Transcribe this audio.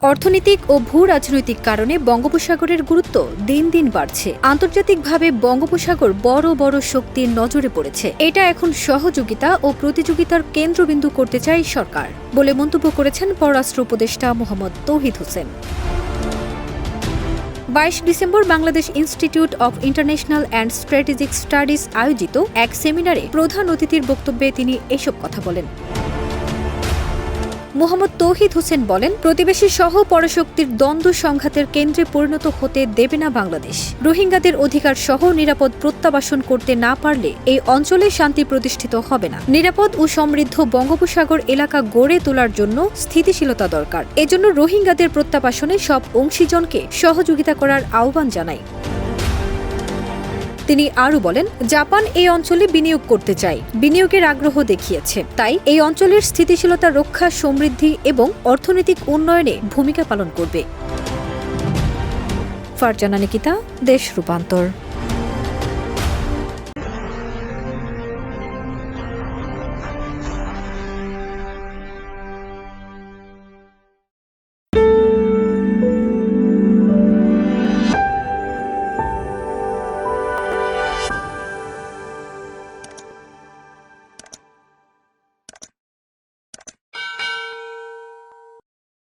অর্থনৈতিক ও ভূ রাজনৈতিক কারণে বঙ্গোপসাগরের গুরুত্ব দিন দিন বাড়ছে। আন্তর্জাতিকভাবে বঙ্গোপসাগর বড় বড় শক্তির নজরে পড়েছে। এটা এখন সহযোগিতা ও প্রতিযোগিতার কেন্দ্রবিন্দু করতে চায় সরকার বলে মন্তব্য করেছেন পররাষ্ট্র উপদেষ্টা Mohammad Touhid Hossain. 22 December Bangladesh institute of international and strategic studies আয়োজিত এক সেমিনারে প্রধান অতিথির বক্তব্যে তিনি এসব কথা বলেন। মোহাম্মদ তৌহিদ হোসেন বলেন, প্রতিবেশী সহ পরশক্তির দ্বন্দ্ব সংঘাতের কেন্দ্রে পরিণত হতে দেবে না বাংলাদেশ। রোহিঙ্গাদের অধিকার সহ নিরাপদ প্রত্যাবাসন করতে না পারলে এই অঞ্চলে শান্তি প্রতিষ্ঠিত হবে না। নিরাপদ ও সমৃদ্ধ বঙ্গোপসাগর এলাকা গড়ে তোলার জন্য স্থিতিশীলতা দরকার। এজন্য রোহিঙ্গাদের প্রত্যাবাসনে সব অংশীজনকে সহযোগিতা করার আহ্বান জানায়। তিনি আরও বলেন, জাপান এই অঞ্চলে বিনিয়োগ করতে চায়, বিনিয়োগের আগ্রহ দেখিয়েছে। তাই এই অঞ্চলের স্থিতিশীলতা রক্ষা, সমৃদ্ধি এবং অর্থনৈতিক উন্নয়নে ভূমিকা পালন করবে। ফারজানা নিকিতা, দেশ রূপান্তর।